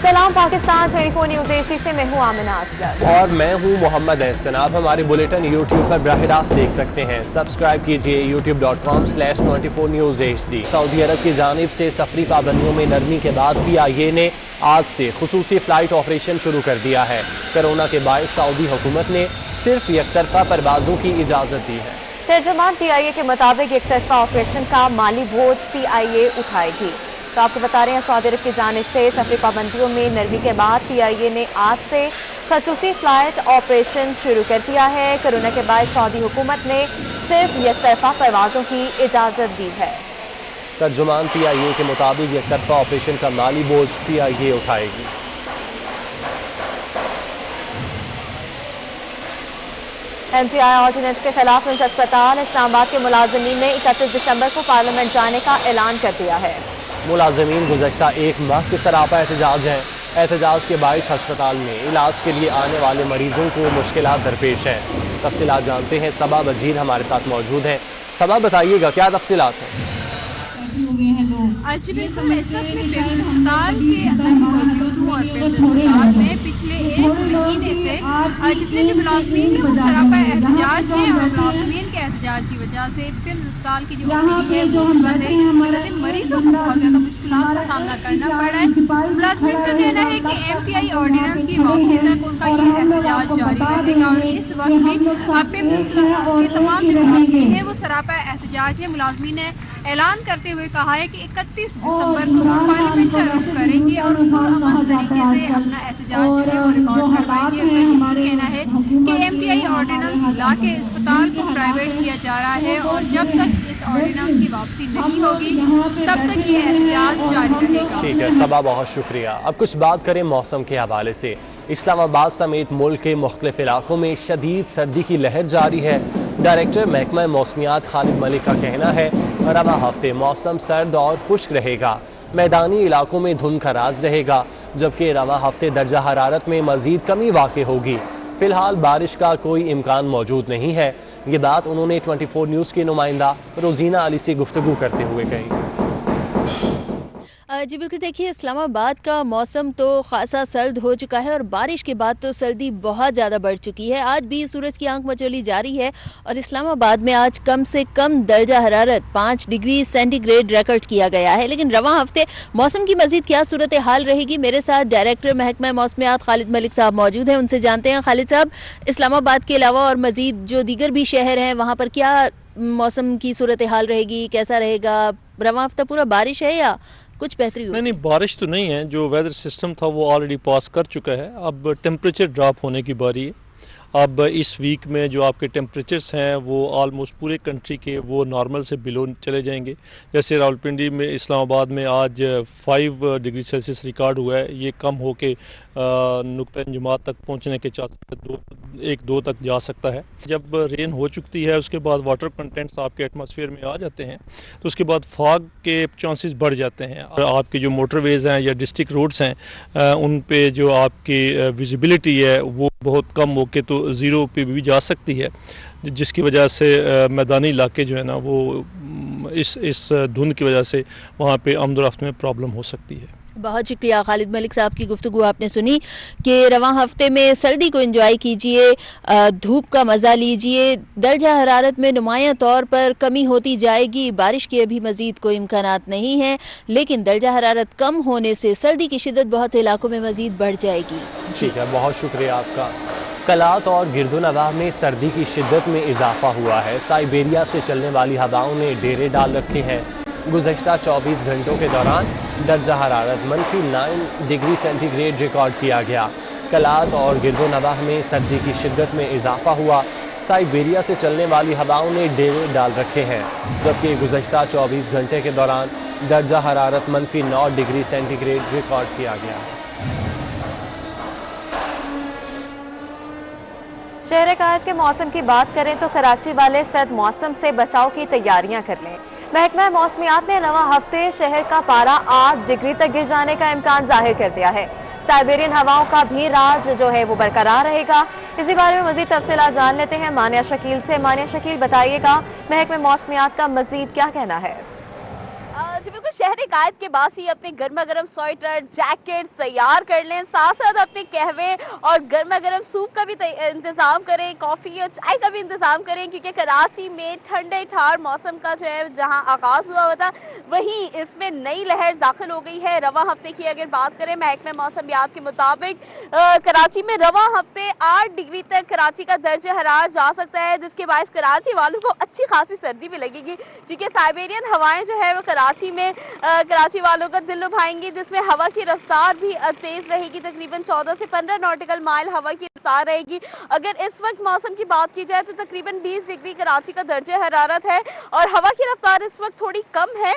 सलाम Pakistan 24 news AC से मैं हूँ आमिना असगर और मैं हूँ मोहम्मद एहसन। आप हमारे बुलेटिन यूट्यूब पर बराह रास्त देख सकते हैं। सब्सक्राइब कीजिए youtube.com/24 News HD। सऊदी अरब की जानिब से सफरी पाबंदियों में नरमी के बाद PIA ने आज से खुसूसी फ्लाइट ऑपरेशन शुरू कर दिया है। कोरोना के बायस सऊदी हुकूमत ने सिर्फ एकतरफा परवाजों की इजाज़त दी है। तर्जुमान PIA के मुताबिक एक तरफा ऑपरेशन का माली बोझ PIA उठाएगी। तो आपको बता रहे हैं सऊदी अरब की जानिब से सफरी पाबंदियों में नरमी के बाद PIA ने आज से खसूसी फ्लाइट ऑपरेशन शुरू कर दिया है। कोरोना के बाद सऊदी हुकूमत ने सिर्फ एक तरफा परवाजों की इजाज़त दी है। तर्जुमान PIA के मुताबिक एक तरफा ऑपरेशन का माली बोझ PIA उठाएगी। MTI ऑर्डिनेंस के खिलाफ निम्स अस्पताल इस्लामाबाद के मुलाजमीन ने 31 दिसंबर को पार्लियामेंट जाने का ऐलान कर दिया है। मुलाजमीन गुज़श्ता एक माह से सरापा एहतजाज हैं। एहतजाज के बायस अस्पताल में इलाज के लिए आने वाले मरीजों को मुश्किलात दरपेश हैं। तफसीलात जानते हैं, सबा वजीर हमारे साथ मौजूद हैं। सबा, बताइएगा क्या तफसीलात हैं? आज बिल्कुल इस वक्त मैं पेपल अस्पताल के अंदर मौजूद हूँ और पेपल अस्पताल में पिछले एक महीने से जितने भी मुलाजमीन हैं वो सरापा एहतजाज हैं और मुलाजमीन के एहतजाज की वजह से पेपल अस्पताल की जो OPD है वो बंद है, जिसकी वजह से मरीजों को बहुत ज़्यादा मुश्किलात का सामना करना पड़ रहा है। मुलाजमीन का कहना है कि MTI ऑर्डिनेंस की वापसी तक उनका ये एहतजाज जारी रहेगा और इस वक्त भी पेपल अस्पताल के तमाम जो मुलाजमीन है वो सरापा एहतजाज है। मुलाजमीन ने ऐलान करते हुए कहा है कि 31 दिसंबर को वो पार्लियामेंट का रुख करेंगे और पुरअमन तरीके से अपना एहतजाज जो है वो रिकॉर्ड करवाएंगे। उनका ये कहना है कि MTI ऑर्डिनेंस ला के अस्पताल को प्राइवेट किया जा रहा है और जब तक इस ऑर्डिनेंस की वापसी नहीं होगी तब तक ये एहतजाज जारी रहेगा। ठीक है सबा, बहुत शुक्रिया। अब कुछ बात करें मौसम के हवाले से। इस्लामाबाद समेत मुल्क के मुख्तलिफ इलाकों में शदीद सर्दी की लहर जारी है। डायरेक्टर महकमा मौसमियात खालिद मलिक का कहना है रवा हफ्ते मौसम सर्द और खुश्क रहेगा। मैदानी इलाकों में धुंध का राज रहेगा, जबकि रवा हफ्ते दर्जा हरारत में मजीद कमी वाक़ होगी। फ़िलहाल बारिश का कोई इम्कान मौजूद नहीं है। ये बात उन्होंने 24 न्यूज़ की नुमाइंदा रोजीना अली से गुफ्तगू करते हुए कही। जी बिल्कुल, देखिए इस्लामाबाद का मौसम तो खासा सर्द हो चुका है और बारिश के बाद तो सर्दी बहुत ज़्यादा बढ़ चुकी है। आज भी सूरज की आंख मचोली जारी है और इस्लामाबाद में आज कम से कम दर्जा हरारत 5 डिग्री सेंटीग्रेड रिकॉर्ड किया गया है। लेकिन रवा हफ्ते मौसम की मज़ीद क्या सूरत हाल रहेगी, मेरे साथ डायरेक्टर महकमा मौसमियात खालिद मलिक साहब मौजूद हैं, उनसे जानते हैं। खालिद साहब, इस्लामाबाद के अलावा और मज़ीद जो दीगर भी शहर हैं वहाँ पर क्या मौसम की सूरत हाल रहेगी, कैसा रहेगा? रवा हफ्ता पूरा बारिश है या कुछ बेहतरी? नहीं, बारिश तो नहीं है। जो वेदर सिस्टम था वो ऑलरेडी पास कर चुका है। अब टेम्परेचर ड्रॉप होने की बारी है। अब इस वीक में जो आपके टेम्परेचर्स हैं वो ऑलमोस्ट पूरे कंट्री के वो नॉर्मल से बिलो चले जाएंगे। जैसे रावलपिंडी में, इस्लामाबाद में आज 5 डिग्री सेल्सियस रिकॉर्ड हुआ है। ये कम होके नुक्ता इंजमात तक पहुंचने के चांस 1-2 तक जा सकता है। जब रेन हो चुकी है उसके बाद वाटर कंटेंट्स आपके एटमॉस्फेयर में आ जाते हैं तो उसके बाद फॉग के चांसेस बढ़ जाते हैं और आपके जो मोटरवेज़ हैं या डिस्ट्रिक्ट रोड्स हैं उन पे जो आपकी विजिबिलिटी है वो बहुत कम होके तो ज़ीरो पे भी जा सकती है, जिसकी वजह से मैदानी इलाके जो है ना वो इस धुंध की वजह से वहाँ पे आमद-ओ-रफ्त में प्रॉब्लम हो सकती है। बहुत शुक्रिया खालिद मलिक साहब की गुफ्तगू आपने सुनी कि रवा हफ्ते में सर्दी को एंजॉय कीजिए, धूप का मज़ा लीजिए। दर्जा हरारत में नुमायां तौर पर कमी होती जाएगी। बारिश के अभी मज़ीद कोई इम्कानात नहीं है, लेकिन दर्जा हरारत कम होने से सर्दी की शिद्दत बहुत से इलाकों में मज़ीद बढ़ जाएगी। ठीक है, बहुत शुक्रिया आपका। कलात और गिरदोनवाह में सर्दी की शिद्दत में इजाफा हुआ है। साइबेरिया से चलने वाली हवाओं ने डेरे डाल रखे हैं। गुज़श्ता 24 घंटों के दौरान दर्जा हरारत -9 डिग्री सेंटीग्रेड रिकॉर्ड किया गया। कलात और गिरदोनवाह में सर्दी की शिद्दत में इजाफा हुआ। साइबेरिया से चलने वाली हवाओं ने डेरे डाल रखे हैं, जबकि गुज़श्ता 24 घंटे के दौरान दर्जा हरारत -9 डिग्री सेंटीग्रेड रिकॉर्ड किया गया। शहर कायद के मौसम की बात करें तो कराची वाले सर्द मौसम से बचाव की तैयारियां कर लें। महकमा मौसमियात ने रवा हफ्ते शहर का पारा 8 डिग्री तक गिर जाने का इम्कान जाहिर कर दिया है। साइबेरियन हवाओं का भी राज जो है वो बरकरार रहेगा। इसी बारे में मजीद तफसीलात जान लेते हैं मानिया शकील से। मानिया शकील, बताइएगा महकमा मौसमियात का मजीद क्या कहना है? जी बिल्कुल, शहर कायद के बासी अपने गर्मा गर्म स्वेटर जैकेट तैयार कर लें, साथ साथ अपने कहवे और गर्मा गर्म सूप का भी इंतज़ाम करें, कॉफ़ी और चाय का भी इंतज़ाम करें, क्योंकि कराची में ठंडे ठार मौसम का जो है जहां आगाज़ हुआ हुआ था, वहीं इसमें नई लहर दाखिल हो गई है। रवा हफ्ते की अगर बात करें, महकमे मौसमियात के मुताबिक कराची में रवा हफ्ते 8 डिग्री तक कराची का दर्ज हरारत जा सकता है, जिसके बायस कराची वालों को अच्छी खासी सर्दी भी लगेगी, क्योंकि साइबेरियन हवाएं जो है वो कराची में कराची वालों का दिल लुभाएंगी, जिसमें हवा की रफ्तार भी तेज रहेगी। तकरीबन 14 से 15 नॉटिकल माइल हवा की रफ्तार रहेगी। अगर इस वक्त मौसम की बात की जाए तो तकरीबन 20 डिग्री कराची का दर्जे हरारत है और हवा की रफ्तार इस वक्त थोड़ी कम है,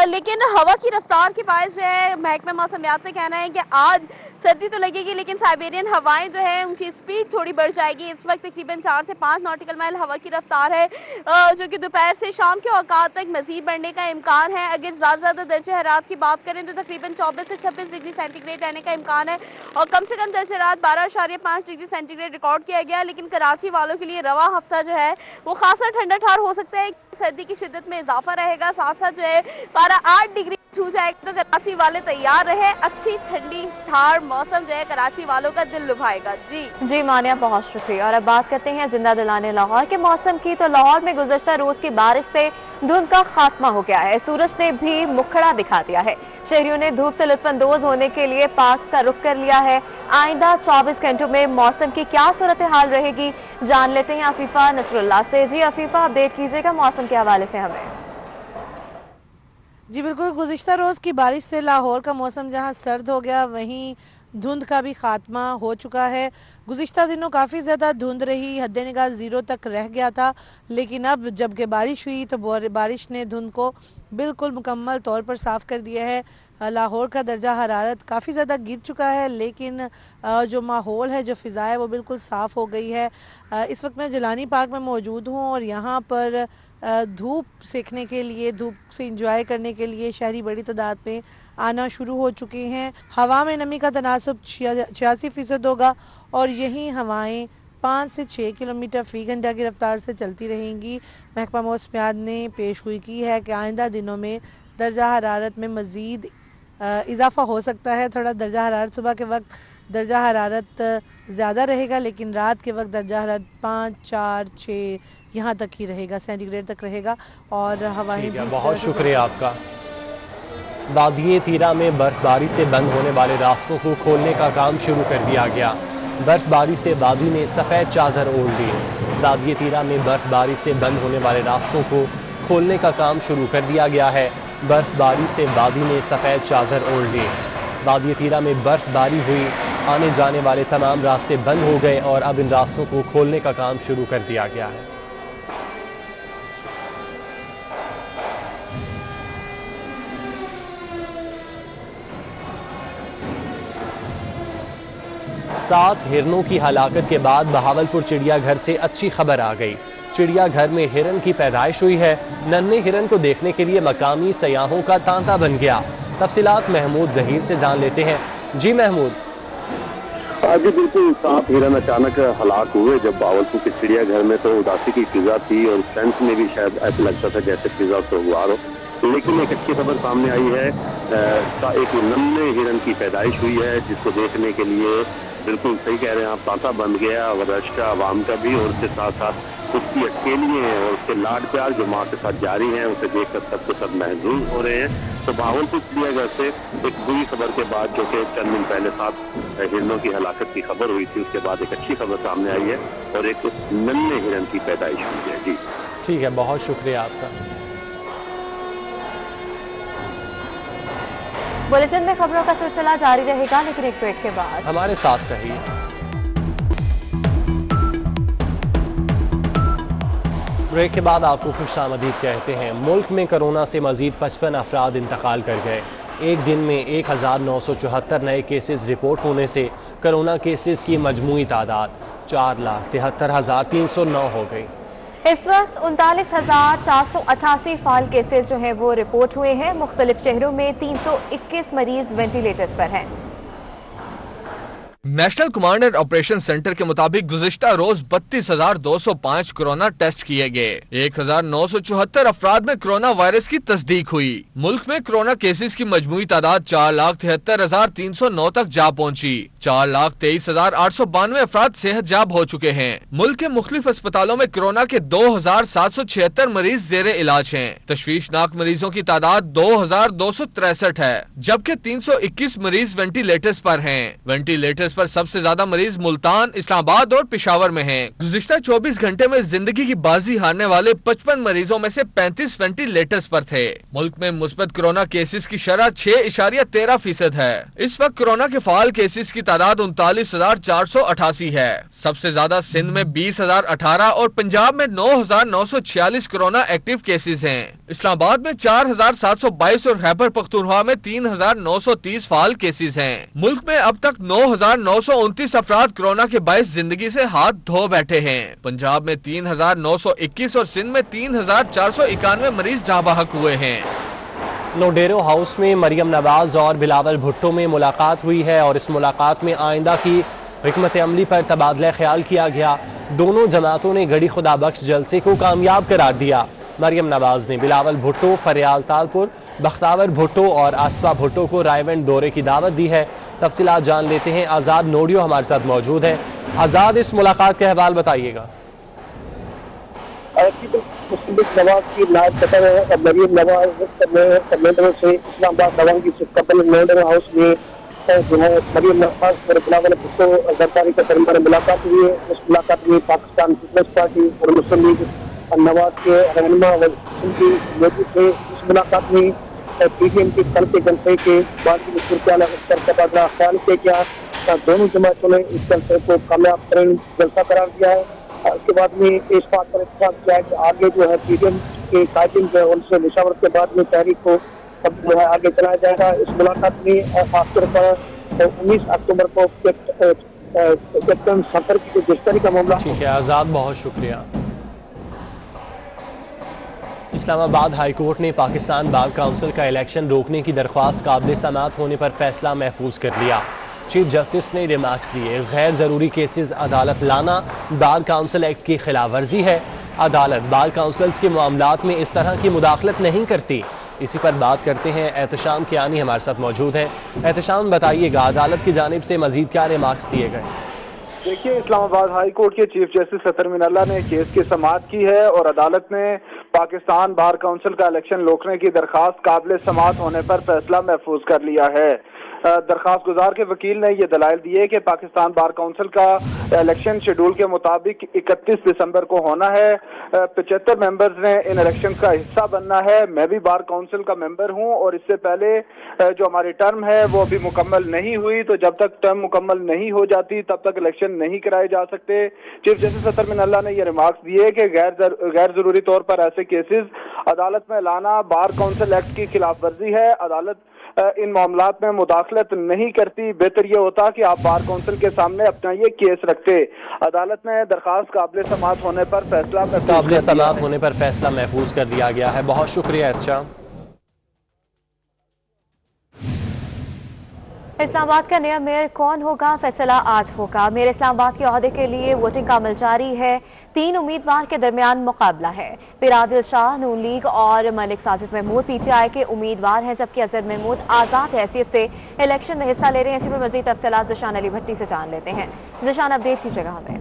लेकिन हवा की रफ्तार के बायस जो है महकमा मौसमियात ने कहना है कि आज सर्दी तो लगेगी, लेकिन साइबेरियन हवाएं जो है उनकी स्पीड थोड़ी बढ़ जाएगी। इस वक्त तकरीबन 4 से 5 नॉटिकल माइल हवा की रफ्तार है, जो कि दोपहर से शाम के औकात तक मजीद बढ़ने का इम्कान है। अगर ज़्यादा दर्जे हरारत की बात करें तो तकरीबन 24 से 26 डिग्री सेंटीग्रेड रहने का इम्कान है और कम से कम दर्जे हरारत 12.5 डिग्री सेंटीग्रेड रिकॉर्ड किया गया। लेकिन कराची वालों के लिए रवा हफ्ता जो है वो खासा ठंडा ठार हो सकता है, सर्दी की शिद्दत में इजाफा रहेगा, साथ साथ जो है पारा 8 डिग्री छू जाएगा। तो कराची वाले तैयार रहे, अच्छी ठंडी ठार मौसम जो है कराची वालों का दिल लुभाएगा। जी मानिया, बहुत शुक्रिया। और अब बात करते हैं जिंदा दिलाने लाहौर के मौसम की। तो लाहौर में गुज़श्ता रोज की बारिश से धुंध का खात्मा हो गया है, सूरज ने भी मुखड़ा दिखा दिया है। शहरियों ने धूप से लुत्फानंदोज होने के लिए पार्क्स का रुख कर लिया है। आइंदा 24 घंटों में मौसम की क्या सूरत हाल रहेगी, जान लेते हैं अफीफा नसरुल्लाह से। जी अफीफा, अपडेट कीजिएगा मौसम के हवाले से हमें। जी बिल्कुल, गुज़िश्ता रोज़ की बारिश से लाहौर का मौसम जहां सर्द हो गया, वहीं धुंध का भी खात्मा हो चुका है। गुज़िश्ता दिनों काफ़ी ज़्यादा धुंध रही, हद निगाह 0 तक रह गया था, लेकिन अब जबकि बारिश हुई तो बारिश ने धुंध को बिल्कुल मुकम्मल तौर पर साफ़ कर दिया है। लाहौर का दर्जा हरारत काफ़ी ज़्यादा गिर चुका है, लेकिन जो माहौल है, जो फ़िज़ा है, वो बिल्कुल साफ़ हो गई है। इस वक्त मैं जिलानी पार्क में मौजूद हूँ और यहाँ पर धूप सेकने के लिए, धूप से इंजॉय करने के लिए शहरी बड़ी तादाद में आना शुरू हो चुके हैं। हवा में नमी का तनासुब 86% होगा और यही हवाएं 5 से 6 किलोमीटर फ़ी घंटा की रफ्तार से चलती रहेंगी। महकमा मौसमियात ने पेशगोई की है कि आइंदा दिनों में दर्जा हरारत में मज़ीद इजाफ़ा हो सकता है। थोड़ा दर्जा हरारत सुबह के वक्त दर्जा हरारत ज़्यादा रहेगा, लेकिन रात के वक्त दर्जा हरारत 5, 4, 6 यहाँ तक ही रहेगा, सेंटीग्रेड तक रहेगा और हवाएं भी। बहुत शुक्रिया आपका। वादिये तीरा में बर्फबारी से बंद होने वाले रास्तों को खोलने का काम शुरू कर दिया गया। बर्फबारी से वादी ने सफ़ेद चादर ओढ़ ली। वादिये तीरा में बर्फबारी से बंद होने वाले रास्तों को खोलने का काम शुरू कर दिया गया है। बर्फबारी से वादी ने सफ़ेद चादर ओढ़ ली। वादिये तीरा में बर्फबारी हुई, आने जाने वाले तमाम रास्ते बंद हो गए और अब इन रास्तों को खोलने का काम शुरू कर दिया गया है। सात हिरनों की हलाकत के बाद बहावलपुर चिड़ियाघर से अच्छी खबर आ गई। चिड़ियाघर में हिरन की पैदाइश हुई है। नन्हे हिरन को देखने के लिए मकामी सयाहों का तांता बन गया। तफसीलात महमूद जहीर से जान लेते हैं। जी महमूद। जी बिल्कुल, 7 हिरन अचानक हलाक हुए जब बहावलपुर के चिड़ियाघर में तो उदासी की फिजा थी और सेंस में भी शायद ऐसा लगता था जैसे फिजा तो हुआ हो, लेकिन एक अच्छी खबर सामने आई है। एक नन्हे हिरन की पैदाइश हुई है, जिसको देखने के लिए बिल्कुल सही कह रहे हैं आप, तांता बन गया रश का, आवाम का भी, और उसके साथ साथ उसकी अकेली हैं और उसके लाड प्यार जो माँ के साथ जारी हैं, उसे देखकर सबके सब महसूस हो रहे हैं। तो बहावलपुर चिड़ियाघर से एक बुरी खबर के बाद, जो कि चंद दिन पहले 7 हिरनों की हलाकत की खबर हुई थी, उसके बाद एक अच्छी खबर सामने आई है और एक नन्हे हिरन की पैदाइश हुई है। जी ठीक है, बहुत शुक्रिया आपका। बुलेटिन में खबरों का सिलसिला जारी रहेगा, लेकिन एक ब्रेक के बाद हमारे साथ रहिए। ब्रेक के बाद आपको खुशामदीद कहते हैं। मुल्क में कोरोना से मजीद 55 अफराद इंतकाल कर गए। एक दिन में 1974 नए केसेस रिपोर्ट होने से कोरोना केसेस की मजमूई तादाद 4,73,309 हो गई। इस वक्त 39,488 फाल केसेस जो हैं वो रिपोर्ट हुए हैं। मुख्तलिफ शहरों में 321 मरीज वेंटिलेटर्स पर हैं। National command and operation centre के मुताबिक गुज़िश्ता रोज 32,205 कोरोना टेस्ट किए गए। 1,974 अफराद में कोरोना वायरस की तस्दीक हुई। मुल्क में कोरोना केसेस की मजमूई तादाद 4,73,309 तक जा पहुंची। 4,23,892 अफराद सेहत याब हो चुके हैं। मुल्क के मुख्तलिफ अस्पतालों में कोरोना के 2,776 मरीज जेर इलाज हैं। तशवीशनाक मरीजों की तादाद 2,263 है, जबकि 321 मरीज वेंटिलेटर्स पर हैं। वेंटिलेटर्स पर सबसे ज्यादा मरीज मुल्तान, इस्लामाबाद और पेशावर में हैं। गुज़िश्ता 24 घंटे में जिंदगी की बाजी हारने वाले 55 मरीजों में से 35 वेंटिलेटर्स पर थे। मुल्क में मुस्बत कोरोना केसेस की शरह 6.13% है। इस वक्त कोरोना के फाल केसेस की तादाद 39,488 है। सबसे ज्यादा सिंध में 20,018 और पंजाब में 9,946 कोरोना एक्टिव केसेस हैं। इस्लामाबाद में 4,722 और खैबर पख्तूनख्वा में 3,930 फाल केसेस हैं। मुल्क में अब तक 9,929 अफराद कोरोना के बायस जिंदगी से हाथ धो बैठे हैं। पंजाब में 3,921 और सिंध में 3,491 मरीज जाबाहक हुए हैं। लोडेरो हाउस में मरियम नवाज और बिलावल भुट्टो में मुलाकात हुई है और इस मुलाकात में आइंदा की हिकमत अमली पर तबादला ख्याल किया गया। दोनों जमातों ने गढ़ी खुदा बख्श जलसे को कामयाब करार दिया। मरियम नवाज ने बिलावल भुट्टो, फरियाल तालपुर, बख्तावर भुट्टो और आसफा भुट्टो को रायवंड दौरे की दावत दी है। तफसीलात जान लेते हैं। आज़ाद नोडियो हमारे साथ मौजूद है। आज़ाद, इस मुलाकात का अहवाल बताइएगा। नवाज की नायब सदर मरियम नवाज से इस्लामाबाद नवाज की कपल नोडर हाउस में जो है मरियम नवाज और बिलावल भुट्टो सरकारी के दरमियान मुलाकात हुई है। उस मुलाकात में पाकिस्तान पीपल्स पार्टी और मुस्लिम लीग नवाज के रहनुमा उनकी मौजूद थे। इस मुलाकात में पीडीएम के चलते जलसे के बाद तबादला ख्याल किया गया। दोनों जमातों ने इस जलसे को कामयाब तरीन जलसा करार दिया है। उसके बाद में इस बात पर इत्तेफाक किया है कि आगे जो है पीडीएम के कायदीन जो है उनसे मुशावरत के बाद में तहरीक को अब जो है आगे चलाया जाएगा। इस मुलाकात में खासतौर पर 19 अक्टूबर को कैप्टन सफर की गिरफ्तारी का मामला। ठीक है आज़ाद, बहुत शुक्रिया। इस्लामाबाद हाई कोर्ट ने पाकिस्तान बार काउंसिल का इलेक्शन रोकने की दरख्वास्त काबिल समाअत होने पर फैसला महफूज कर लिया। चीफ जस्टिस ने रिमार्क्स दिए, गैर ज़रूरी केसेस अदालत लाना बार काउंसिल एक्ट की खिलाफ वर्जी है। अदालत बार काउंसिल्स के मामलात में इस तरह की मुदाखलत नहीं करती। इसी पर बात करते हैं। एहतशाम कियानी हमारे साथ मौजूद हैं। एहतशाम, बताइएगा अदालत की जानिब से मजीद क्या रिमार्क्स दिए गए? देखिए, इस्लामाबाद हाई कोर्ट के चीफ जस्टिस सतर मिनल्ला ने केस की समाअत की है और अदालत ने पाकिस्तान बार काउंसिल का इलेक्शन रोकने की दरखास्त काबिल समाअत होने पर फैसला महफूज कर लिया है। दरखास्त गुजार के वकील ने ये दलाइल दिए कि पाकिस्तान बार काउंसिल का इलेक्शन शेड्यूल के मुताबिक 31 दिसंबर को होना है। 75 मेंबर्स ने इन इलेक्शन का हिस्सा बनना है। मैं भी बार काउंसिल का मेंबर हूं और इससे पहले जो हमारी टर्म है वो अभी मुकम्मल नहीं हुई, तो जब तक टर्म मुकम्मल नहीं हो जाती तब तक इलेक्शन नहीं कराए जा सकते। चीफ जस्टिस सतर मिनल्ला ने ये रिमार्क्स दिए कि गैर जरूरी तौर पर ऐसे केसेस अदालत में लाना बार काउंसिल एक्ट की खिलाफ वर्जी है। अदालत इन मामलात में मुदाखलत नहीं करती। बेहतर ये होता कि आप बार काउंसिल के सामने अपना ये केस रखते। अदालत ने दरखास्त काबिल समाअत होने पर फैसला महफूज कर दिया गया है। बहुत शुक्रिया। अच्छा, इस्लामाबाद का नया मेयर कौन होगा, फैसला आज होगा। मेयर इस्लामाबाद के ओहदे के लिए वोटिंग का अमल जारी है। 3 उम्मीदवार के दरमियान मुकाबला है। फिर आदिल शाह नून लीग और मलिक साजिद महमूद पीटीआई के उम्मीदवार हैं, जबकि अजहर महमूद आज़ाद हैसियत से इलेक्शन में हिस्सा ले रहे हैं। इसी पर मजीद तफसीलात ज़िशान अली भट्टी से जान लेते हैं। ज़िशान, अपडेट कीजिएगा हमें।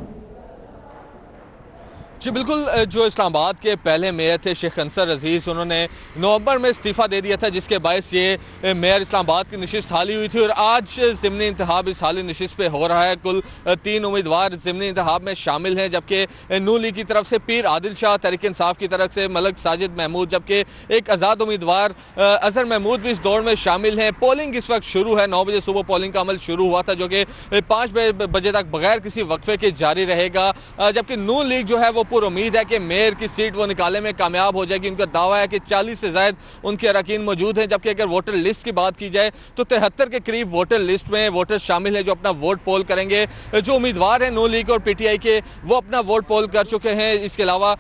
जी बिल्कुल, जो इस्लामाबाद के पहले मेयर थे शेख अंसर अजीज़, उन्होंने नवंबर में इस्तीफ़ा दे दिया था, जिसके बायस ये मेयर इस्लामाबाद की नशिस्त हाली हुई थी और आज ज़िमनी इंतखाब इस हाली नशिस्त पे हो रहा है। कुल 3 उम्मीदवार ज़िमनी इंतखाब में शामिल हैं, जबकि नून लीग की तरफ से पीर आदिल शाह, तहरीक इंसाफ की तरफ से मलिक साजिद महमूद, जबकि एक आज़ाद उम्मीदवार अजहर महमूद भी इस दौड़ में शामिल हैं। पोलिंग इस वक्त शुरू है। 9 बजे सुबह पोलिंग का अमल शुरू हुआ था, जो कि 5 बजे तक बगैर किसी वक्फे के जारी रहेगा, जबकि नून लीग जो है वो पुरुमीद है कि मेयर की सीट वो निकालने में कामयाब हो जाएगी। उनका दावा है कि 40 से ज़ायद उनके अरकान मौजूद हैं, जबकि अगर वोटर लिस्ट की बात की जाए तो 73 के करीब वोटर लिस्ट में वोटर शामिल हैं जो अपना वोट पोल करेंगे। जो उम्मीदवार हैं नू लीग और PTI के, वो अपना वोट पोल कर चुके हैं। इसके अलावा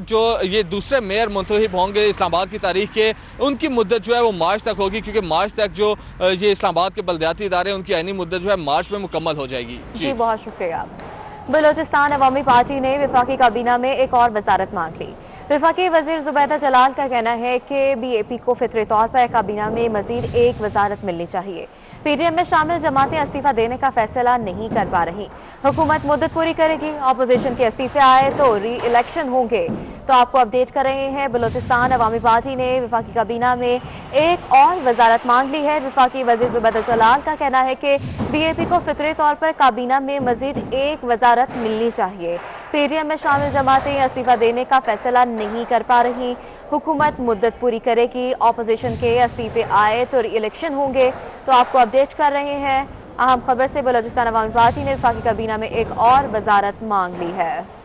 जो ये दूसरे मेयर मुंतखब होंगे इस्लामाबाद की तारीख के, उनकी मुद्दत जो है वो मार्च तक होगी, क्योंकि मार्च तक जो ये इस्लामाबाद के बलदियाती इदारे उनकी आईनी मुद्दत जो है मार्च में मुकम्मल हो जाएगी। जी बहुत शुक्रिया। बलोचिस्तान अवामी पार्टी ने वफाकी काबीना में एक और वजारत मांग ली। वफाकी वजीर जुबैदा जलाल का कहना है कि BAP को फितरी तौर पर काबीना में मजीद एक वजारत मिलनी चाहिए। PDM में शामिल जमातें इस्तीफा देने का फैसला नहीं कर पा रही। हुकूमत मुद्दत पूरी करेगी, अपोजिशन के इस्तीफे आए तो री इलेक्शन होंगे। तो आपको अपडेट कर रहे हैं, बलोचिस्तान अवामी पार्टी ने वफाकी काबीना में एक और वजारत मांग ली है। वफाकी वजीर जुबैदा जलाल का कहना है कि BAP को फितरी तौर पर काबीना में मजीद एक वजारत मिलनी चाहिए। PDM में शामिल जमातें इस्तीफा देने का फैसला नहीं कर पा रही। हुकूमत मुद्दत पूरी करेगी, अपोजिशन के इस्तीफे आए तो री इलेक्शन होंगे। तो आपको अपडेट कर रहे हैं अहम खबर से, बलोचिस्तान अवामी पार्टी ने वफाकी काबीना में एक और वजारत मांग ली है।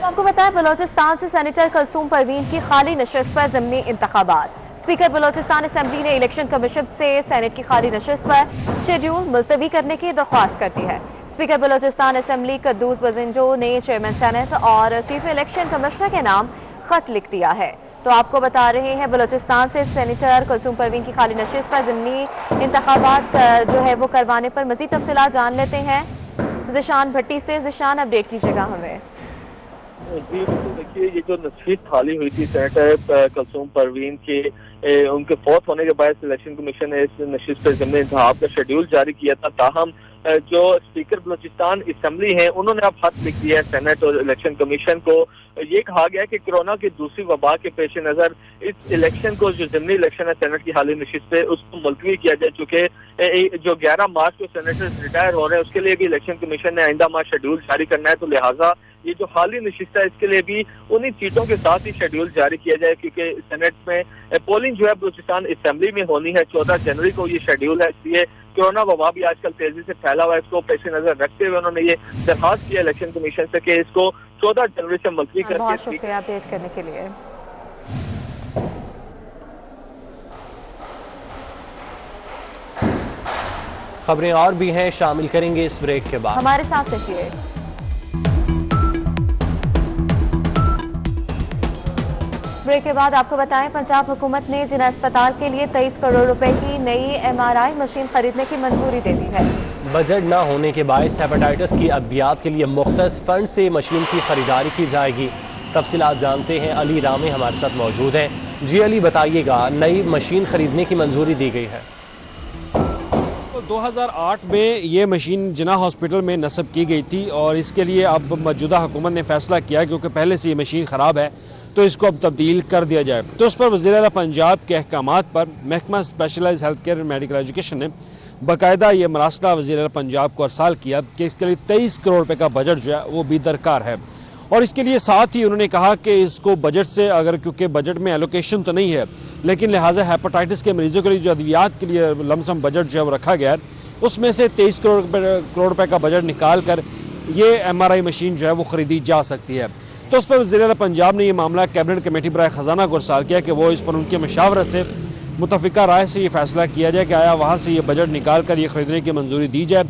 आपको बताएं, बलोचिस्तान से सेनेटर कुलसूम परवीन की खाली नशिस्त पर ज़िमनी इंतखाबात। स्पीकर बलोचिस्तान असेंबली ने इलेक्शन कमीशन से सेनेट की खाली नशिस्त पर शेड्यूल मुलतवी करने की दरख्वास्त कर दी है। स्पीकर बलोचिस्तान असेंबली कद्दूस बजिंजो ने चेयरमैन सेनेट और चीफ इलेक्शन कमिश्नर के नाम खत लिख दिया है। तो आपको बता रहे हैं, बलोचिस्तान से सेनेटर कुलसूम परवीन की खाली नशिस्त पर ज़िमनी इंतखाबात जो है वो करवाने पर मज़ीद तफसीलात जान लेते हैं ज़िशान भट्टी से। ज़िशान, अपडेट कीजिएगा हमें। जी बिल्कुल, देखिए ये जो नशिस्त खाली हुई थी सेनेटर कुलसूम परवीन के उनके फौत होने के बाद इलेक्शन कमीशन ने इस नशिस्त पर ज़िमनी इंतखाब का शेड्यूल जारी किया था। ताहम जो स्पीकर बलोचिस्तान असेंबली हैं उन्होंने अब खत लिख दिया है सेनेट और इलेक्शन कमीशन को। ये कहा गया है कि कोरोना की दूसरी वबा के पेश नज़र इस इलेक्शन को, जो ज़िमनी इलेक्शन है सेनेट की हाली नशिस्त पे, उसको मुलतवी किया जाए। चूँकि जो 11 मार्च को सेनेटर्स रिटायर हो रहे हैं उसके लिए भी इलेक्शन कमीशन ने आइंदा माह शेड्यूल जारी करना है। तो लिहाजा ये जो हाली नशिस्त है इसके लिए भी उन्हीं सीटों के साथ ही शेड्यूल जारी किया जाए, क्योंकि सेनेट में पोलिंग जो है बलूचिस्तान असेंबली में होनी है 14 जनवरी को ये शेड्यूल है। इसलिए कोरोना वबा भी आजकल तेजी से फैला हुआ है, इसको पेश नजर रखते हुए उन्होंने ये दरखास्त किया इलेक्शन कमीशन से कि इसको 14 जनवरी से मुलतवी करके। बहुत शुक्रिया अपडेट करने के लिए। खबरें और भी हैं, शामिल करेंगे इस ब्रेक के बाद। हमारे साथ रहिए। ब्रेक के बाद आपको बताएं, पंजाब हुकूमत ने जिला अस्पताल के लिए 23 करोड़ रुपए की नई MRI मशीन खरीदने की मंजूरी दे दी है। बजट न होने के बायस हेपेटाइटिस की अद्वियात के लिए मुख्तस फंड से मशीन की खरीदारी की जाएगी। तफसीलात जानते हैं, अली रामे हमारे साथ मौजूद हैं। जी अली, बताइएगा, नई मशीन खरीदने की मंजूरी दी गई है। 2008 में ये मशीन जिना हॉस्पिटल में नस्ब की गई थी और इसके लिए अब मौजूदा हुकूमत ने फैसला किया क्योंकि पहले से ये मशीन ख़राब है तो इसको अब तब्दील कर दिया जाए। तो उस पर वज़ीर आला पंजाब के अहकामात पर महकमा specialised health care medical education ने बाकायदा ये मरासला वज़ीर आला पंजाब को अरसाल किया कि इसके लिए 23 करोड़ रुपये का बजट जो है वो भी दरकार है। और इसके लिए साथ ही उन्होंने कहा कि इसको बजट से, अगर क्योंकि बजट में एलोकेशन तो नहीं है लेकिन लिहाजा हेपेटाइटिस के मरीजों के लिए जो अद्वियात के लिए लमसम बजट जो है वो रखा गया है, उसमें से 23 करोड़ रुपये का बजट निकाल कर ये MRI मशीन जो है वो ख़रीदी जा सकती है। तो उस पर वज़ीर आला पंजाब ने यह मामला कैबिनेट कमेटी बराए ख़जाना को अरसाल किया कि वो इस पर उनकी मशावरत से मुतफ़िका राय से ये फैसला किया जाए कि आया वहाँ से ये बजट निकाल कर ये ख़रीदने की मंजूरी दी जाए।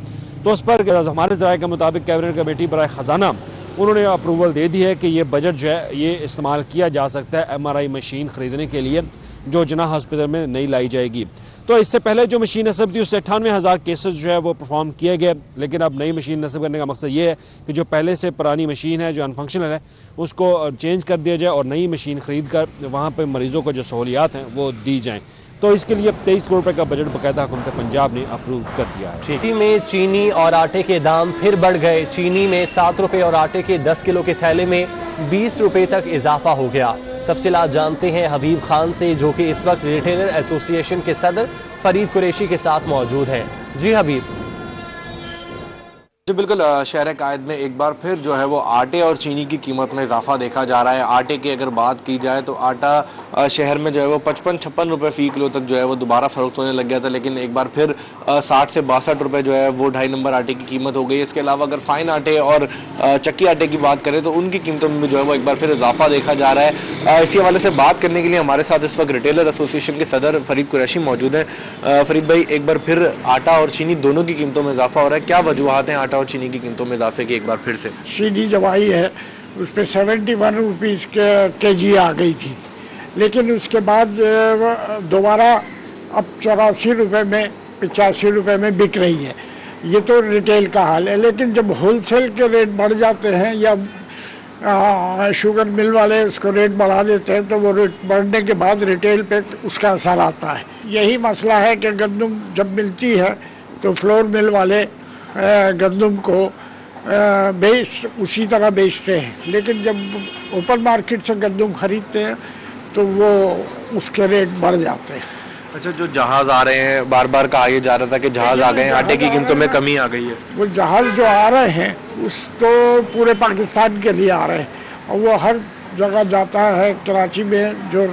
तो उस पर हमारे ज़राए के मुताबिक कैबिनेट कमेटी बराए ख़जाना उन्होंने अप्रूवल दे दी है कि ये बजट जो है ये इस्तेमाल किया जा सकता है MRI मशीन ख़रीदने के लिए जो जिना हॉस्पिटल में नई लाई जाएगी। तो इससे पहले जो मशीन नस्ब थी उससे 98,000 केसेस जो है वो परफॉर्म किए गए, लेकिन अब नई मशीन नस्ब करने का मकसद ये है कि जो पहले से पुरानी मशीन है जो अनफंक्शनल है उसको चेंज कर दिया जाए और नई मशीन ख़रीद कर वहाँ पर मरीज़ों को जो सहूलियात हैं वो दी जाएँ। तो इसके लिए 23 करोड़ रुपये का बजट बाकायदा हुकूमत पंजाब ने अप्रूव कर दिया है। चीनी में चीनी और आटे के दाम फिर बढ़ गए। चीनी में 7 रुपये और आटे के 10 किलो के थैले में 20 रुपये तक इजाफा हो गया। तफसीलात जानते हैं हबीब खान से, जो कि इस वक्त रिटेलर एसोसिएशन के सदर फरीद कुरैशी के साथ मौजूद हैं। जी हबीब। जी बिल्कुल, शहर कायद में एक बार फिर जो है वो आटे और चीनी की कीमत में इजाफा देखा जा रहा है। आटे की अगर बात की जाए तो आटा शहर में जो है वो 55-56 रुपये फ़ी किलो तक जो है वो दोबारा फ़रोख्त होने लग गया था, लेकिन एक बार फिर 60 से 62 रुपये जो है वो 2.5 नंबर आटे की कीमत हो गई। इसके अलावा अगर फ़ाइन आटे और चक्की आटे की बात करें तो उनकी कीमतों में भी जो है वो एक बार फिर इजाफा देखा जा रहा है। इसी हवाले से बात करने के लिए हमारे साथ इस वक्त रिटेलर एसोसिएशन के सदर फरीद कुरैशी मौजूद हैं। फरीद भाई, एक बार फिर आटा और चीनी दोनों की कीमतों में इजाफा हो रहा है, क्या वजूहात हैं आटा और चीनी की कीमतों में इजाफे की? एक बार फिर से चीनी जब आई है उस पर 71 रुपीज़ के जी आ गई थी, लेकिन उसके बाद दोबारा अब 84 रुपये में 85 रुपये में बिक रही है। ये तो रिटेल का हाल है, लेकिन जब होलसेल के रेट बढ़ जाते हैं या शुगर मिल वाले उसको रेट बढ़ा देते हैं तो वो रेट बढ़ने के बाद रिटेल पे उसका असर आता है। यही मसला है कि गंदम जब मिलती है तो फ्लोर मिल वाले गंदम को उसी तरह बेचते हैं, लेकिन जब ओपन मार्केट से गंदम खरीदते हैं तो वो उसके रेट बढ़ जाते हैं। अच्छा, जो जहाज़ आ रहे हैं, बार बार कहा यह जा रहा था कि जहाज़ आ गए हैं, आटे की कीमतों में कमी आ गई है। वो जहाज़ जो आ रहे हैं उस तो पूरे पाकिस्तान के लिए आ रहे हैं और वो हर जगह जाता है। कराची में जो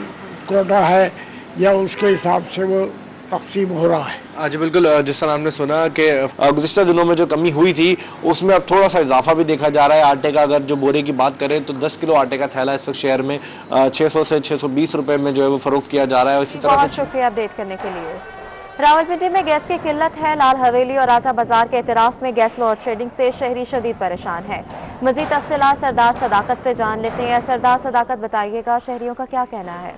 कोटा है या उसके हिसाब से वो तकसीम हो रहा है। जी बिल्कुल, जिस तरह हमने सुना कि गुज़िश्ता दिनों में जो कमी हुई थी उसमें अब थोड़ा सा इजाफा भी देखा जा रहा है। आटे का अगर जो बोरे की बात करें तो 10 किलो आटे का थैला इस वक्त शहर में 600 से 620 रुपये में जो है वो फ़रोख्त किया जा रहा है। इसी तरह से शुक्रिया अपडेट करने के लिए। रावलपिंडी में गैस की किल्लत है। लाल हवेली और राजा बाजार के इतराफ में गैस लोड शेडिंग से शहरी शदीद परेशान है। मजीद तफसीलात सरदार सदाकत से जान लेते हैं। सरदार सदाकत, बताइएगा शहरियों का क्या कहना है?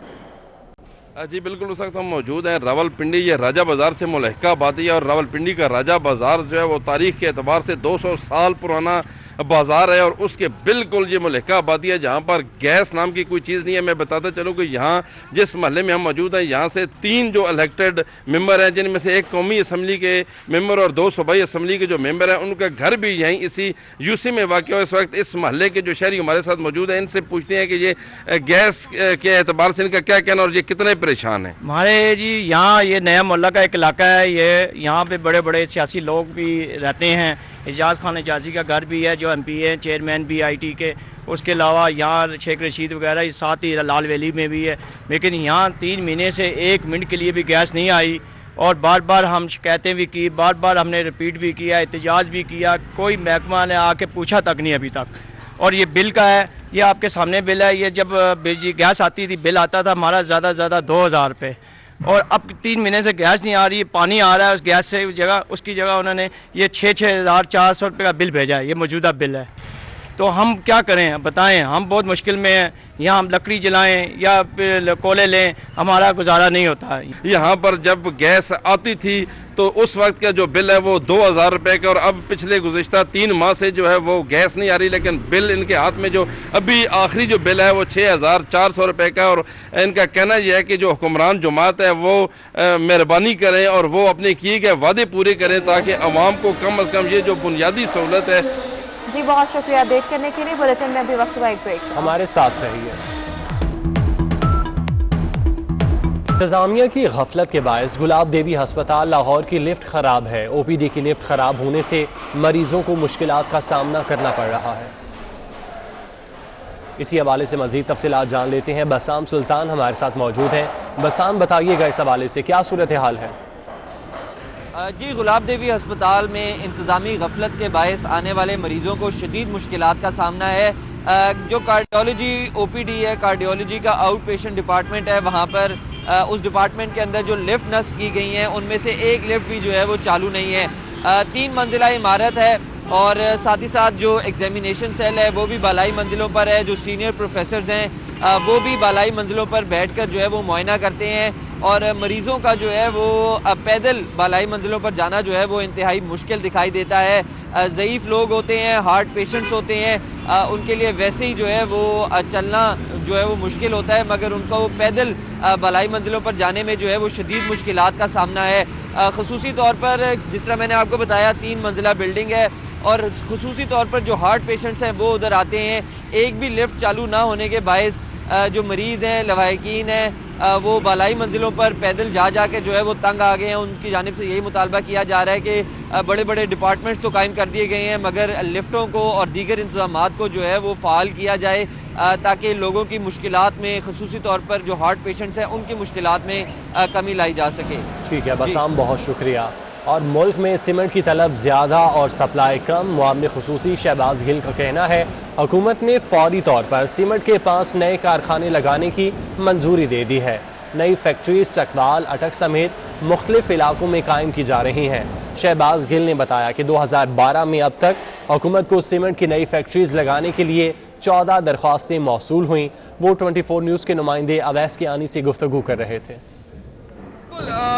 जी बिल्कुल, उस वक्त हम मौजूद हैं रावलपिंडी। ये राजा बाज़ार से मुल्हिका आबादी है और रावलपिंडी का राजा बाज़ार जो है वो तारीख़ के एतबार से 200 साल पुराना बाज़ार है और उसके बिल्कुल ये मुल्हिका आबादी है जहाँ पर गैस नाम की कोई चीज़ नहीं है। मैं बताता चलूँ कि यहाँ जिस महल्ले में हम मौजूद हैं यहाँ से 3 जो इलेक्टेड मेंबर हैं, जिनमें से 1 कौमी असम्बली के मेंबर और 2 सूबाई असम्बली के जो मेंबर हैं, उनका घर भी यहीं इसी यूसी में वाक़ है। इस वक्त इस महल्ले के जो शहरी हमारे साथ मौजूद हैं, इनसे पूछते हैं कि ये गैस के एतबार से इनका क्या कहना और ये कितने परेशान हैं। हमारे जी यहाँ ये नया मोहल्ला का एक इलाका है, ये यहाँ पे बड़े बड़े सियासी लोग भी रहते हैं। एजाज़ खान एजाज़ी का घर भी है जो MP है, चेयरमैन भी IT के। उसके अलावा यहाँ शेख रशीद वगैरह साथ ही लाल वैली में भी है, लेकिन यहाँ 3 महीने से 1 मिनट के लिए भी गैस नहीं आई और बार बार हम शिकायतें भी की, बार बार हमने रिपीट भी किया, एहतजाज भी किया, कोई महकमा ने आके पूछा तक नहीं अभी तक। और ये बिल का है, ये आपके सामने बिल है। ये जब गैस आती थी बिल आता था हमारा ज़्यादा से ज़्यादा 2000 रुपये और अब 3 महीने से गैस नहीं आ रही, पानी आ रहा है उस गैस से उसकी जगह उन्होंने ये 6,400 रुपये का बिल भेजा है। ये मौजूदा बिल है, तो हम क्या करें बताएं? हम बहुत मुश्किल में हैं। यहाँ हम लकड़ी जलाएं या फिर कोयले लें, हमारा गुजारा नहीं होता है। यहाँ पर जब गैस आती थी तो उस वक्त का जो बिल है वो 2000 रुपये का और अब पिछले गुज़िश्ता 3 माह से जो है वो गैस नहीं आ रही, लेकिन बिल इनके हाथ में जो अभी आखिरी जो बिल है वो 6,400 रुपये का। और इनका कहना यह है कि जो हुक्मरान जमात है वो मेहरबानी करें और वो अपने किए गए वादे पूरे करें ताकि अवाम को कम अज़ कम ये जो बुनियादी सहूलत है। जी बहुत शुक्रिया अपडेट करने के लिए। बुलेटिन में अभी वक्त हुआ एक ब्रेक, हमारे साथ रहिए। इंतजामिया की गफलत के बायस गुलाब देवी हस्पताल लाहौर की लिफ्ट खराब है। OPD की लिफ्ट खराब होने से मरीजों को मुश्किलात का सामना करना पड़ रहा है। इसी हवाले से मजीद तफसीलात जान लेते हैं। बसाम सुल्तान हमारे साथ मौजूद हैं। बसाम, बताइएगा इस हवाले से क्या सूरत हाल है? जी, गुलाब देवी अस्पताल में इंतज़ामी गफलत के बायस आने वाले मरीज़ों को शदीद मुश्किलात का सामना है। जो कार्डियोलॉजी OPD है, कार्डियोलॉजी का आउट पेशेंट डिपार्टमेंट है, वहाँ पर उस डिपार्टमेंट के अंदर जो लिफ्ट नस्ब की गई हैं उनमें से एक लिफ्ट भी जो है वो चालू नहीं है। 3 मंजिला इमारत है और साथ ही साथ जो एग्जामिनेशन सेल है वो भी बालाई मंजिलों पर है। जो सीनियर प्रोफेसर्स हैं वो भी बालाई मंजिलों पर बैठकर जो है वो मुआयना करते हैं और मरीज़ों का जो है वो पैदल बालाई मंजिलों पर जाना जो है वो इंतहाई मुश्किल दिखाई देता है। ज़ईफ़ लोग होते हैं, हार्ट पेशेंट्स होते हैं, उनके लिए वैसे ही जो है वो चलना जो है वो मुश्किल होता है, मगर उनको पैदल बालाई मंजिलों पर जाने में जो है वो शदीद मुश्किलात का सामना है। ख़ुसूसी तौर पर जिस तरह मैंने आपको बताया 3 मंजिला बिल्डिंग है और ख़ुसूसी तौर पर जो हार्ट पेशेंट्स हैं वो उधर आते हैं। एक भी लिफ्ट चालू ना होने के बायस जो मरीज़ हैं, लवाहिकीन हैं, वो बालाई मंजिलों पर पैदल जा के जो है वो तंग आ गए हैं। उनकी जानिब से यही मुतालबा किया जा रहा है कि बड़े बड़े डिपार्टमेंट्स तो कायम कर दिए गए हैं, मगर लिफ्टों को और दीगर इंतजामात को जो है वो फ़ाल किया जाए ताकि लोगों की मुश्किलात में, ख़ुसूसी तौर पर जो हार्ट पेशेंट्स हैं उनकी मुश्किलात में कमी लाई जा सके। ठीक है बसाम, बहुत शुक्रिया। और मुल्क में सीमेंट की तलब ज़्यादा और सप्लाई कम, मुआवने खुसूसी शहबाज गिल का कहना है हुकूमत ने फौरी तौर पर सीमेंट के 5 नए कारखाने लगाने की मंजूरी दे दी है। नई फैक्ट्रीज चकवाल, अटक समेत मुख्तलिफ इलाकों में कायम की जा रही हैं। शहबाज गिल ने बताया कि 2012 में अब तक हुकूमत को सीमेंट की नई फैक्ट्रीज लगाने के लिए 14 दरख्वास्तें मौसूल हुई। वो 24 न्यूज़ के नुमाइंदे अवैस कियानी से गुफ्तगू कर रहे थे।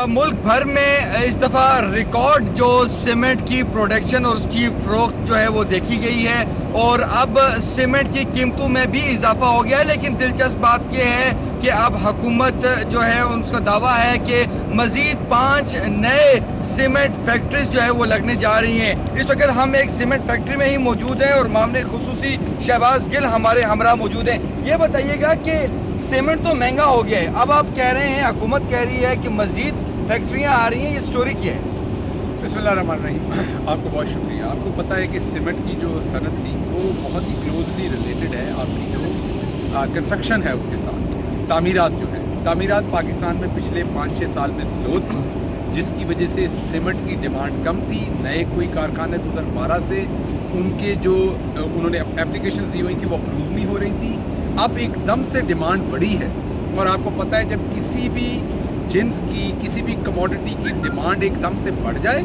मुल्क भर में इस दफ़ा रिकॉर्ड जो सीमेंट की प्रोडक्शन और उसकी फ़रोख्त जो है वो देखी गई है और अब सीमेंट की कीमतों में भी इजाफा हो गया है। लेकिन दिलचस्प बात यह है कि अब हुकूमत जो है उसका दावा है कि मज़ीद 5 नए सीमेंट फैक्ट्रीज जो है वो लगने जा रही हैं। इस वक्त हम एक सीमेंट फैक्ट्री में ही मौजूद हैं और मामले खुसूसी शहबाज गिल हमारे हमरा मौजूद हैं। ये बताइएगा कि सीमेंट तो महंगा हो गया है, अब आप कह रहे हैं, हुकूमत कह रही है कि मज़ीद फैक्ट्रियाँ आ रही हैं, ये स्टोरी क्या है? बिस्मिल्लाहिर्रहमानिर्रहीम। आपको बहुत शुक्रिया। आपको पता है कि सीमेंट की जो सनत थी वो बहुत ही क्लोजली रिलेटेड है आपकी जो कंस्ट्रक्शन है उसके साथ। तामीरात जो है, तामीरात पाकिस्तान में पिछले 5-6 साल में स्लो थी, जिसकी वजह से सीमेंट की डिमांड कम थी। नए कोई कारखाने 2012 से उनके जो उन्होंने एप्लीकेशन दी हुई थी वो अप्रूव नहीं हो रही थी। अब एकदम से डिमांड बढ़ी है और आपको पता है जब किसी भी जिन्स की, किसी भी कमोडिटी की डिमांड एकदम से बढ़ जाए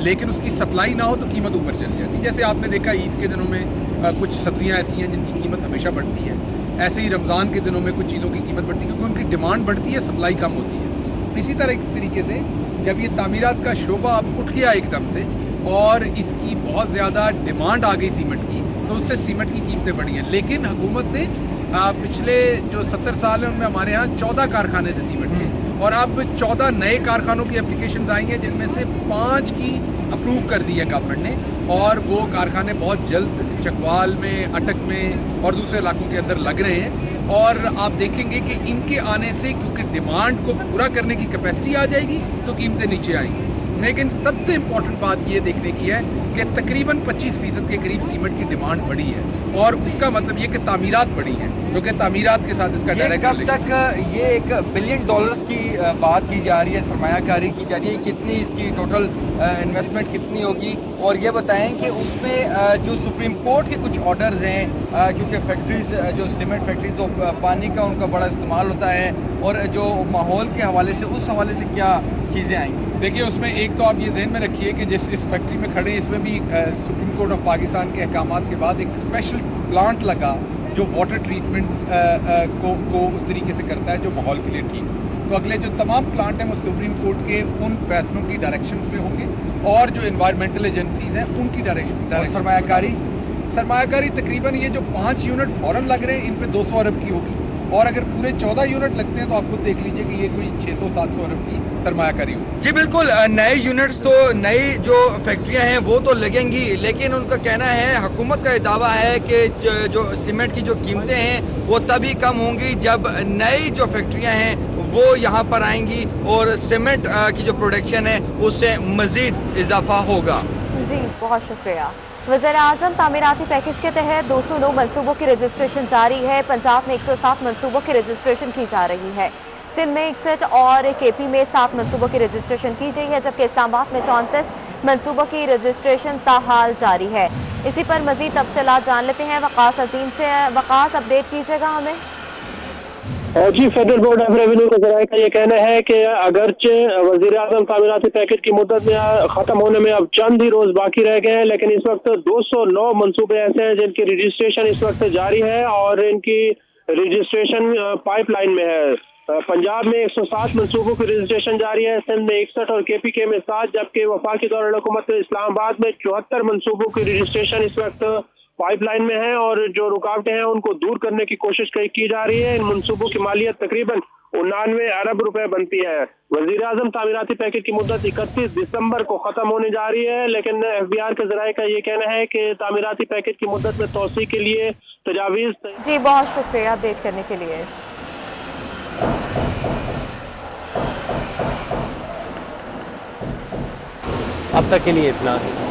लेकिन उसकी सप्लाई ना हो तो कीमत ऊपर चली जाती है। जैसे आपने देखा ईद के दिनों में कुछ सब्जियां ऐसी हैं जिनकी कीमत हमेशा बढ़ती है, ऐसे ही रमज़ान के दिनों में कुछ चीज़ों की कीमत बढ़ती है क्योंकि उनकी डिमांड बढ़ती है, सप्लाई कम होती है। इसी तरीके से जब ये तामीरात का शोबा अब उठ गया एकदम से और इसकी बहुत ज़्यादा डिमांड आ गई सीमेंट की, तो उससे सीमेंट की कीमतें बढ़ी हैं। लेकिन हुकूमत ने पिछले जो 70 साल हैं उनमें हमारे यहाँ 14 कारखाने थे सीमेंट के और अब 14 नए कारखानों की एप्लीकेशन आई हैं जिनमें से 5 की अप्रूव कर दी है गवर्नमेंट ने और वो कारखाने बहुत जल्द चकवाल में, अटक में और दूसरे इलाकों के अंदर लग रहे हैं। और आप देखेंगे कि इनके आने से क्योंकि डिमांड को पूरा करने की कैपेसिटी आ जाएगी तो कीमतें नीचे आएंगी। लेकिन सबसे इम्पॉर्टेंट बात ये देखने की है कि तकरीबन 25% के करीब सीमेंट की डिमांड बढ़ी है और उसका मतलब ये कि तामीरात बढ़ी है क्योंकि तामीरात के साथ इसका डायरेक्ट कब तक ये $1 बिलियन की बात की जा रही है, सरमायाकारी की जा रही है, कितनी इसकी टोटल इन्वेस्टमेंट कितनी होगी? और ये बताएं कि उसमें जो सुप्रीम कोर्ट के कुछ ऑर्डर्स हैं क्योंकि फैक्ट्रीज जो सीमेंट फैक्ट्रीज तो पानी का उनका बड़ा इस्तेमाल होता है और जो माहौल के हवाले से उस हवाले से क्या चीज़ें आएंगी? देखिए उसमें एक तो आप ये जहन में रखिए कि जिस इस फैक्ट्री में खड़े इसमें भी सुप्रीम कोर्ट ऑफ पाकिस्तान के अहकामात के बाद एक स्पेशल प्लांट लगा जो वाटर ट्रीटमेंट को उस तरीके से करता है जो माहौल के लिए ठीक हो। तो अगले जो तमाम प्लांट हैं वो सुप्रीम कोर्ट के उन फैसलों की डायरेक्शंस में होंगे और जो इन्वायरमेंटल एजेंसीज हैं उनकी डायरेक्शन। सरमायाकारी तकरीबन ये जो 5 यूनिट फ़ौरन लग रहे हैं इन पे 200 अरब की होगी और अगर पूरे 14 यूनिट लगते हैं तो आप खुद देख लीजिए कि ये कोई 600-700 अरब की सरमायाकारी होगी। जी बिल्कुल, नए यूनिट्स तो नई जो फैक्ट्रियां हैं वो तो लगेंगी, लेकिन उनका कहना है, हुकूमत का दावा है कि जो सीमेंट की जो कीमतें हैं वो तभी कम होंगी जब नई जो फैक्ट्रियां हैं वो यहाँ पर आएंगी और सीमेंट की जो प्रोडक्शन है उससे मज़ीद इजाफा होगा। जी बहुत शुक्रिया। वज़ीर-ए-आज़म तामीराती पैकेज के तहत 209 मनसूबों की रजिस्ट्रेशन जारी है। पंजाब में 107 मनसूबों की रजिस्ट्रेशन की जा रही है। सिंध में 61 और केपी में 7 मनसूबों की रजिस्ट्रेशन की गई है, जबकि इस्लामाबाद में 34 मनसूबों की रजिस्ट्रेशन ताहाल जारी है। इसी पर मज़ीद तफसीलात जान लेते हैं वकास अजीम से। वकास, अपडेट कीजिएगा हमें। जी, फेडरल बोर्ड ऑफ रेवेन्यू के जराये का ये कहना है कि अगरचे वज़ीर-ए-आज़म तामीराती पैकेज की मुद्दत में ख़त्म होने में अब चंद ही रोज़ बाकी रह गए हैं, लेकिन इस वक्त 209 मनसूबे ऐसे हैं जिनकी रजिस्ट्रेशन इस वक्त जारी है और इनकी रजिस्ट्रेशन पाइपलाइन में है। पंजाब में 107 मनसूबों की रजिस्ट्रेशन जारी है, सिंध में 61 और KPK में 7, जबकि वफाकी दौरान हुकूमत इस्लामाबाद में 74 मनसूबों की रजिस्ट्रेशन इस वक्त पाइपलाइन में हैं और जो रुकावटें हैं उनको दूर करने की कोशिश की जा रही है। इन मंसूबों की मालियत तकरीबन 99 अरब रुपए बनती है। वजीर आजम तामीराती पैकेज की मुद्दत 31 दिसंबर को खत्म होने जा रही है, लेकिन FBR के जराये का ये कहना है कि तामीराती पैकेज की मुद्दत में तोसी के लिए तजावीज। जी बहुत शुक्रिया अपडेट करने के लिए। अब तक के लिए इतना ही।